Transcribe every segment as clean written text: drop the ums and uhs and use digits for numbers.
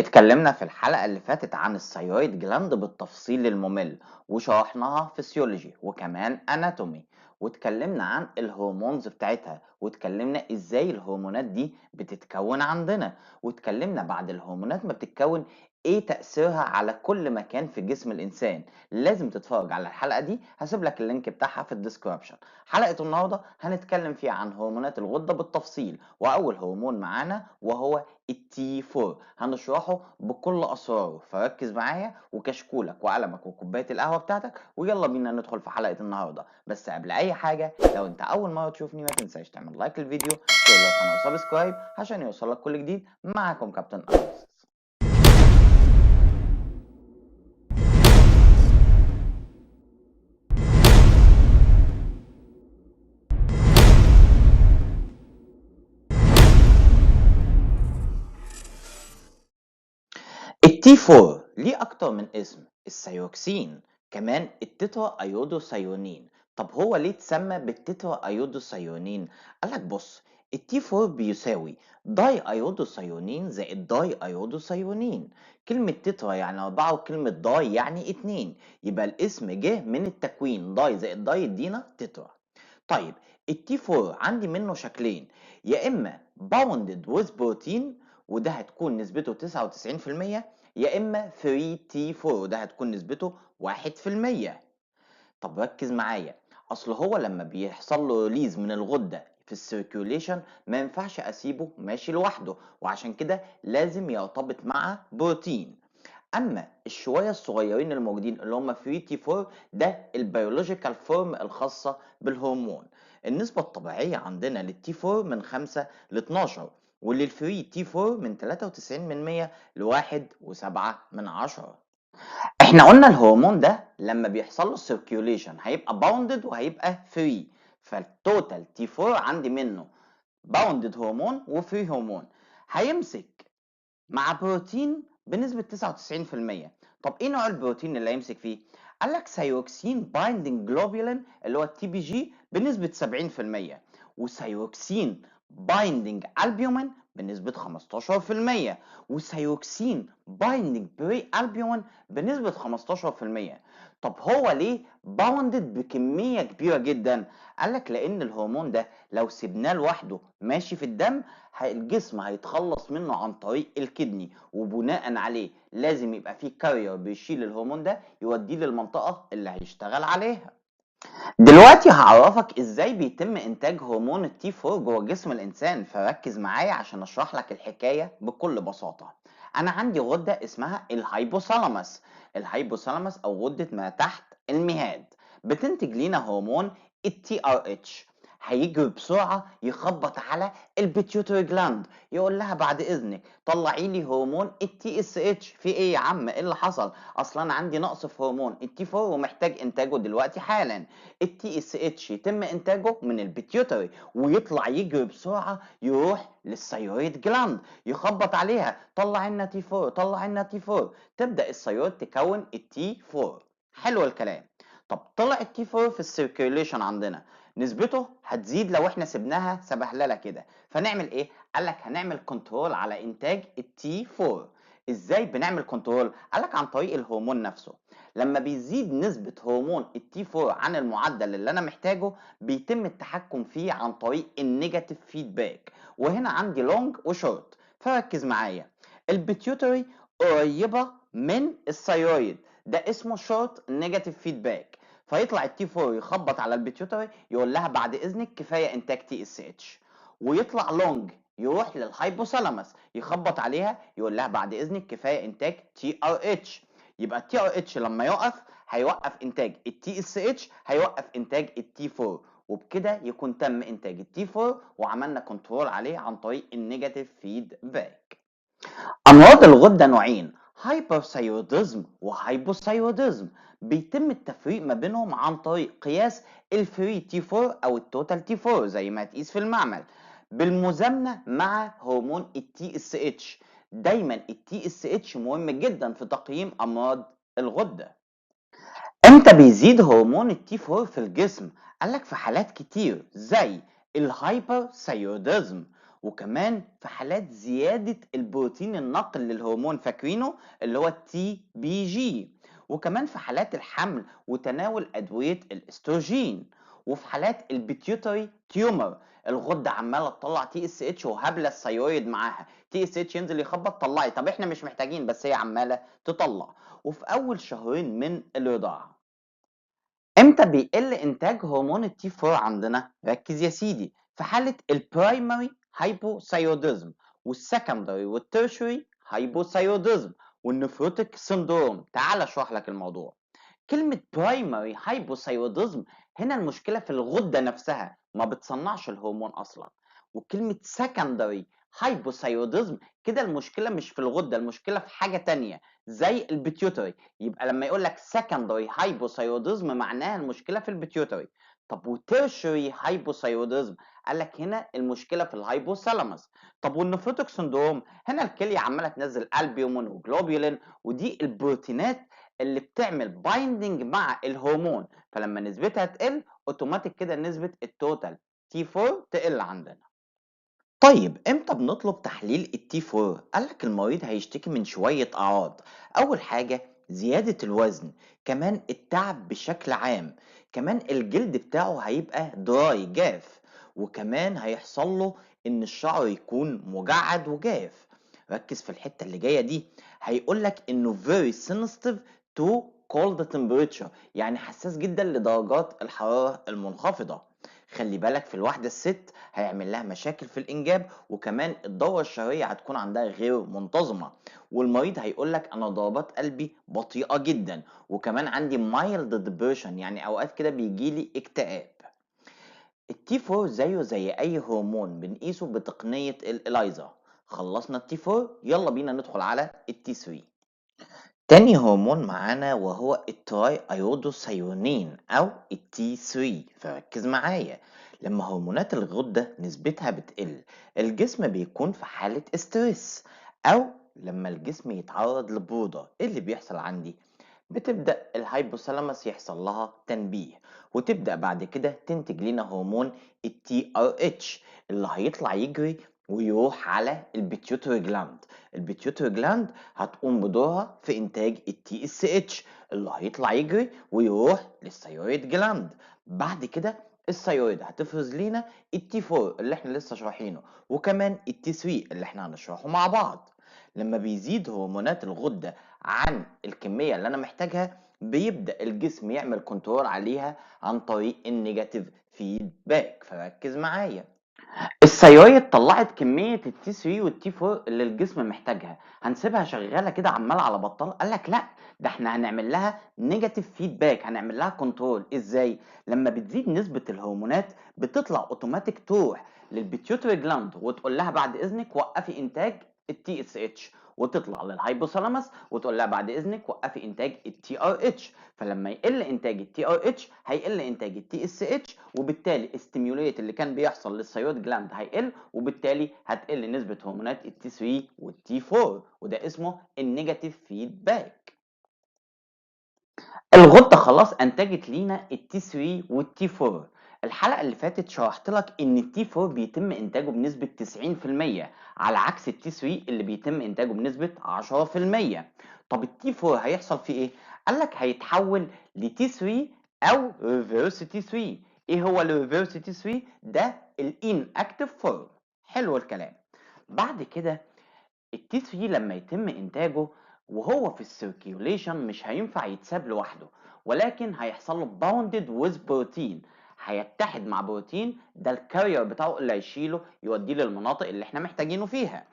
اتكلمنا في الحلقة اللي فاتت عن الثايرويد جلاند بالتفصيل الممل، وشرحناها فسيولوجي وكمان اناتومي، واتكلمنا عن الهرمونز بتاعتها، واتكلمنا ازاي الهرمونات دي بتتكون عندنا، واتكلمنا بعد الهرمونات ما بتتكون ايه تأثيرها على كل مكان في جسم الانسان. لازم تتفرج على الحلقة دي، هسيب لك اللينك بتاعها في الديسكربشن. حلقة النهاردة هنتكلم فيها عن هرمونات الغدة بالتفصيل، واول هرمون معانا وهو التي 4 هنشرحه بكل اسراره، فركز معايا وكشكولك وقلمك وكوبايه القهوه بتاعتك، ويلا بينا ندخل في حلقه النهارده. بس قبل اي حاجه، لو انت اول مره تشوفني ما تنساش تعمل لايك للفيديو، شير للقناه وسبسكرايب عشان يوصلك كل جديد. معاكم كابتن انس. التي 4 ليه اكتر من اسم: الثايروكسين، كمان التترا ايودوثايونين. طب هو ليه اتسمى بالتترا ايودوثايونين؟ قالك بص، التي 4 بيساوي داي ايودوثايونين زائد داي ايودوثايونين. كلمة تترا يعني 4 وكلمة داي يعني 2، يبقى الاسم جه من التكوين، داي زائد داي يدينا تترا. طيب التي 4 عندي منه شكلين، يا اما باوندد ويز بروتين وده هتكون نسبته 99%، يا اما فري تي 4 وده هتكون نسبته 1%. طب ركز معايا، اصل هو لما بيحصل له ريليز من الغده في السيركيوليشن ما ينفعش اسيبه ماشي لوحده، وعشان كده لازم يرتبط مع بروتين. اما الشويه الصغيرين الموجودين اللي هم فري تي 4 ده البيولوجيكال فورم الخاصه بالهرمون. النسبه الطبيعيه عندنا للتي 4 من 5 ل 12، وللفري تي 4 من 93% ل 1.7. احنا قلنا الهرمون ده لما بيحصل له سيركيوليشن هيبقى باوندد وهيبقى فري، فالتوتال تي 4 عندي منه باوندد هرمون وفري هرمون. هيمسك مع بروتين بنسبة 99%. طب ايه نوع البروتين اللي هيمسك فيه؟ قال لك ثايروكسين بايندينج جلوبولين اللي هو التي بي جي بنسبة 70%، وثايروكسين بايندينج البيومين بنسبة 15%، وثايروكسين بايندينج بري البيومين بنسبة 15%. طب هو ليه باوندد بكمية كبيرة جدا؟ قال لك لأن الهرمون ده لو سيبناه لوحده ماشي في الدم الجسم هيتخلص منه عن طريق الكدني، وبناء عليه لازم يبقى فيه كارير بيشيل الهرمون ده يوديه للمنطقة اللي هيشتغل عليها. دلوقتي هعرفك ازاي بيتم انتاج هرمون التي 4 جوه جسم الانسان، فركز معايا عشان اشرح لك الحكاية بكل بساطة. انا عندي غدة اسمها الهايبوثالاموس. الهايبوثالاموس او غدة ما تحت المهاد بتنتج لينا هرمون التي ار اتش. هيجي بسرعة يخبط على البيتيوتري جلاند، يقول لها بعد اذنك طلعي لي هرمون التي اس اتش. في ايه يا عم، ايه اللي حصل؟ اصلا انا عندي نقص في هرمون التي 4 ومحتاج انتاجه دلوقتي حالا. التي اس اتش يتم انتاجه من البيتيوتري ويطلع يجري بسرعه يروح للثايرويد جلاند، يخبط عليها طلع لنا تي 4 طلع لنا تي 4. تبدا الثايرويد تكون التي 4. حلو الكلام. طب طلع التي 4 في السيركيوليشن عندنا، نسبته هتزيد لو احنا سبناها سبهلله كده. فنعمل ايه؟ قال لك هنعمل كنترول على انتاج التي 4. ازاي بنعمل كنترول؟ قال لك عن طريق الهرمون نفسه. لما بيزيد نسبة هرمون التي 4 عن المعدل اللي انا محتاجه بيتم التحكم فيه عن طريق النيجاتيف فيدباك، وهنا عندي لونج وشورت. فركز معايا، البيتيوتري قريبة من الثايرويد، ده اسمه شورت نيجاتيف فيدباك. فيطلع التي 4 يخبط على البيتيوتري يقول لها بعد اذنك كفايه انتاج تي اس اتش، ويطلع لونج يروح للهايبوثالاموس يخبط عليها يقول لها بعد اذنك كفايه انتاج تي ار اتش. يبقى التي ار اتش لما يقف هيوقف انتاج التي اس اتش، هيوقف انتاج التي 4، وبكده يكون تم انتاج التي 4 وعملنا كنترول عليه عن طريق النيجاتيف فيدباك. امراض الغده نوعين: هايبرثايروديزم وهايبوثايروديزم. بيتم التفريق ما بينهم عن طريق قياس الفري تي 4 او التوتال تي 4 زي ما هتقيس في المعمل، بالمزامنه مع هرمون التي اس اتش. دايما التي اس اتش مهم جدا في تقييم امراض الغده. امتى بيزيد هرمون التي 4 في الجسم؟ قالك في حالات كتير زي الهايبرثايروديزم وكمان في حالات زيادة البروتين النقل للهرمون فاكرينه اللي هو التي بي جي، وكمان في حالات الحمل وتناول أدوية الاستروجين، وفي حالات البيتيوتري تيومر الغدة عمالة تطلع تي اس اتش وهبلة الثيرويد معاها، تي اس اتش ينزل يخبط طلعي، طب احنا مش محتاجين بس هي عمالة تطلع. وفي أول شهرين من الرضاعة. امتى بيقل انتاج هرمون التي 4 عندنا؟ ركز يا سيدي، في حالة البرايمري هايبوثايروديزم والسكندري والتيرشري هايبوثايروديزم والنفروتيك سندروم. تعال اشرح لك الموضوع. كلمة برايمري هايبوثايروديزم هنا المشكلة في الغدة نفسها ما بتصنعش الهرمون أصلا، وكلمة سكندري هايبوثايروديزم كده المشكلة مش في الغدة، المشكلة في حاجة تانية زي البيتيوتري. يبقى لما يقول لك سكندري هايبوثايروديزم معناها المشكلة في البيتيوتري. طب وتيرشري هايبوثايروديزم قال لك هنا المشكلة في الهايبوثالاموس. طب والنفروتيك سندروم هنا الكلية عمالة تنزل البيومين وجلوبيولين، ودي البروتينات اللي بتعمل بايندنج مع الهرمون، فلما نسبتها تقل اوتوماتيك كده نسبة التوتال تي 4 تقل عندنا. طيب امتى بنطلب تحليل التي 4؟ قالك المريض هيشتكي من شوية اعراض. اول حاجة زيادة الوزن، كمان التعب بشكل عام، كمان الجلد بتاعه هيبقى دراي جاف، وكمان هيحصل له ان الشعر يكون مجعد وجاف. ركز في الحتة اللي جاية دي، هيقولك انه very sensitive to cold temperature، يعني حساس جدا لدرجات الحرارة المنخفضة. خلي بالك في الواحدة الست هيعمل لها مشاكل في الإنجاب، وكمان الدورة الشهرية هتكون عندها غير منتظمة، والمريض هيقول لك أنا ضربات قلبي بطيئة جدا، وكمان عندي mild depression يعني أوقات كده بيجيلي اكتئاب. التي 4 زيه زي أي هرمون بنقيسه بتقنية الإلايزا. خلصنا التي 4 يلا بينا ندخل على التي 3. تاني هرمون معانا وهو التراي ايودوثيونين او التي 3، فركز معايا. لما هرمونات الغدة نسبتها بتقل الجسم بيكون في حالة استرس، او لما الجسم يتعرض لبرودة ايه اللي بيحصل عندي؟ بتبدأ الهايبوثالاموس يحصل لها تنبيه، وتبدأ بعد كده تنتج لنا هرمون التي ار اتش اللي هيطلع يجري ويروح على البيتيوتري جلاند. البيتيوتري جلاند هتقوم بدورها في انتاج التي اس اتش اللي هيطلع يجري ويروح للثيرويد جلاند. بعد كده الثيرويد هتفرز لينا التي 4 اللي احنا لسه شارحينه، وكمان التي 3 اللي احنا هنشرحه مع بعض. لما بيزيد هرمونات الغدة عن الكمية اللي انا محتاجها بيبدأ الجسم يعمل كنترول عليها عن طريق النيجاتيف فيدباك، فركز معايا. الثيرويد طلعت كمية التي 3 والتي 4 اللي الجسم محتاجها، هنسيبها شغالة كده عمالة على بطال؟ قال لك لا، ده احنا هنعمل لها نيجاتيف فيدباك، هنعمل لها كنترول. ازاي؟ لما بتزيد نسبة الهرمونات بتطلع اوتوماتيك تروح للبيتيوتري جلاند وتقول لها بعد اذنك وقفي انتاج التي اس اتش، وتطلع للهايبوثالاموس وتقول لها بعد اذنك وقفي انتاج التي ار اتش. فلما يقل انتاج التي ار اتش هيقل انتاج التي اس اتش، وبالتالي الستيميوليت اللي كان بيحصل للثيرويد جلاند هيقل، وبالتالي هتقل نسبة هرمونات التي 3 والتي 4، وده اسمه النيجاتيف فيدباك. الغدة خلاص انتجت لينا التي 3 والتي 4. الحلقة اللي فاتت شرحت لك ان التي 4 بيتم انتاجه بنسبة 90% على عكس التي 3 اللي بيتم انتاجه بنسبة 10%. طب التي 4 هيحصل فيه ايه؟ قال لك هيتحول لتي 3 او ريفيرس تي 3. ايه هو الريفيرس تي 3 ده؟ الان اكتف فورم. حلو الكلام. بعد كده التي 3 لما يتم انتاجه وهو في السيركيوليشن مش هينفع يتساب لوحده، ولكن هيحصل له باوندد ويز بروتين، هيتحد مع بروتين ده الكارير بتاعه اللي هيشيله يوديه للمناطق اللي احنا محتاجينه فيها.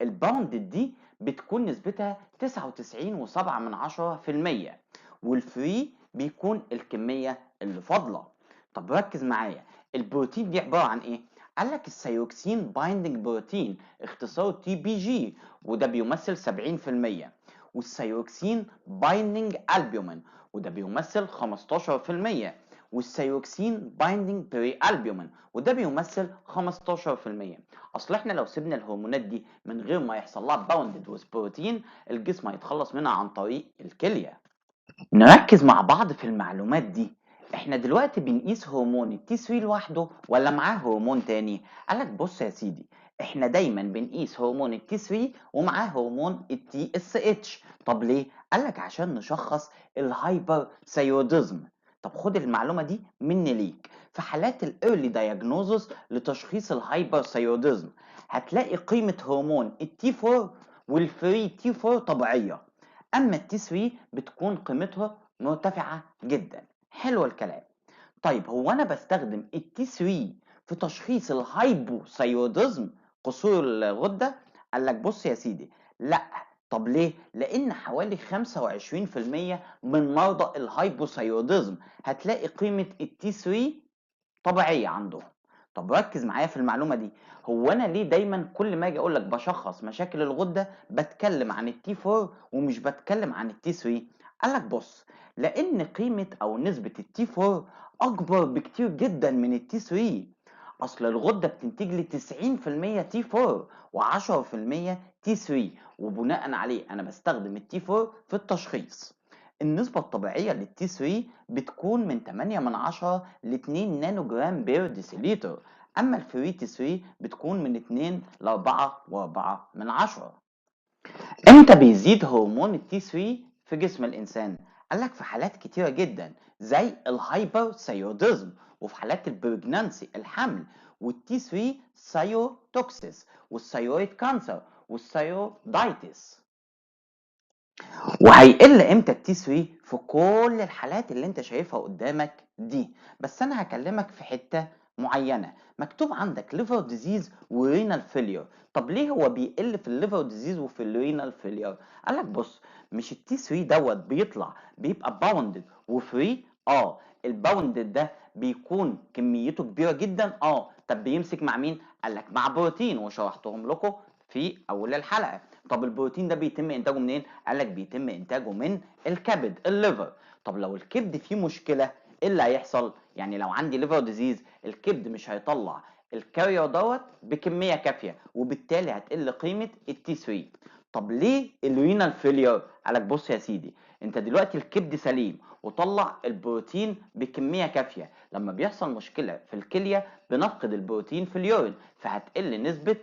الباوندد دي بتكون نسبتها 99.7%، والفري بيكون الكمية اللي فاضلة. طب ركز معايا، البروتين دي عبارة عن ايه؟ قال لك السيروكسين بايندنج بروتين اختصاره تي بي جي، وده بيمثل 70%، والسيروكسين بايندنج البيومين وده بيمثل 15%، والسيروكسين بايندنج بري البيومين وده بيمثل 15%. اصل احنا لو سيبنا الهرمونات دي من غير ما يحصل لها باوندد وذ بروتين الجسم هيتخلص منها عن طريق الكليه. نركز مع بعض في المعلومات دي. احنا دلوقتي بنقيس هرمون التي 3 لوحده ولا معاه هرمون تاني؟ قالك بص يا سيدي، احنا دايما بنقيس هرمون التي 3 ومعاه هرمون التي اس اتش. طب ليه؟ قالك عشان نشخص الهايبر ثايروديزم. طب خد المعلومه دي مني ليك. في حالات الايرلي دايجنوزس لتشخيص الهايبر ثايروديزم هتلاقي قيمه هرمون التي 4 والفري تي 4 طبيعيه، اما التي 3 بتكون قيمتها مرتفعه جدا. حلو الكلام. طيب هو انا بستخدم التي 3 في تشخيص الهايبوثايروديزم، قصور الغده؟ قال لك بص يا سيدي، لا. طب ليه؟ لان حوالي 25% من مرضى الهايبوثايروديزم هتلاقي قيمه التي 3 طبيعيه عندهم. طب ركز معايا في المعلومه دي. هو انا ليه دايما كل ما اجي اقول لك بشخص مشاكل الغده بتكلم عن التي 4 ومش بتكلم عن التي 3؟ قال لك بص، لان قيمه او نسبه التي 4 اكبر بكتير جدا من التي 3. اصل الغده بتنتج لي 90% تي 4 و10% تي 3، وبناء عليه انا بستخدم التي 4 في التشخيص. النسبة الطبيعية للتي 3 بتكون من 8 من 10 ل 2 نانو جرام بير ديسيليتر، أما الفري تي 3 بتكون من 2 ل 4 و4 من 10. امتى بيزيد هرمون التي 3 في جسم الإنسان؟ قالك في حالات كتيرة جدا زي الهايبر ثايروديزم، وفي حالات البريجنانسي الحمل، والتي 3 ثايروتوكسيس، والثايرويد كانسر، والثايرودايتس. وهيقل امتى التي 3 في كل الحالات اللي انت شايفها قدامك دي. بس انا هكلمك في حته معينه، مكتوب عندك ليفر ديزيز ورينال فيلير. طب ليه هو بيقل في الليفر ديزيز وفي الرينال فيلير؟ قالك بص، مش التي 3 دوت بيطلع بيبقى باوندد وفري؟ الباوندد ده بيكون كميته كبيره جدا. طب بيمسك مع مين؟ قالك مع بروتين، وشرحتهم لكم في اول الحلقه. طب البروتين ده بيتم انتاجه منين؟ قال لك بيتم انتاجه من الكبد، الليفر. طب لو الكبد فيه مشكله ايه اللي هيحصل؟ يعني لو عندي ليفر ديزيز الكبد مش هيطلع الكارير دوت بكميه كافيه، وبالتالي هتقل قيمه التي 3. طب ليه الرينال فيلير؟ قالك بص يا سيدي، انت دلوقتي الكبد سليم وطلع البروتين بكميه كافيه، لما بيحصل مشكله في الكليه بنفقد البروتين في اليورين، فهتقل نسبه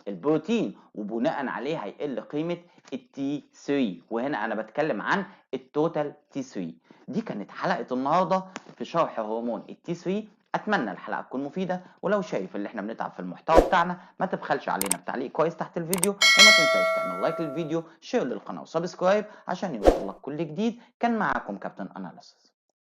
البروتين، وبناء عليه هيقل قيمه التي 3. وهنا انا بتكلم عن التوتال تي 3. دي كانت حلقه النهارده في شرح هرمون التي 3. اتمنى الحلقه تكون مفيده، ولو شايف اللي احنا بنتعب في المحتوى بتاعنا ما تبخلش علينا بتعليق كويس تحت الفيديو، وما تنساش تعمل لايك للفيديو، شير للقناه وسبسكرايب عشان يوصلك كل جديد. كان معاكم كابتن اناليسيس.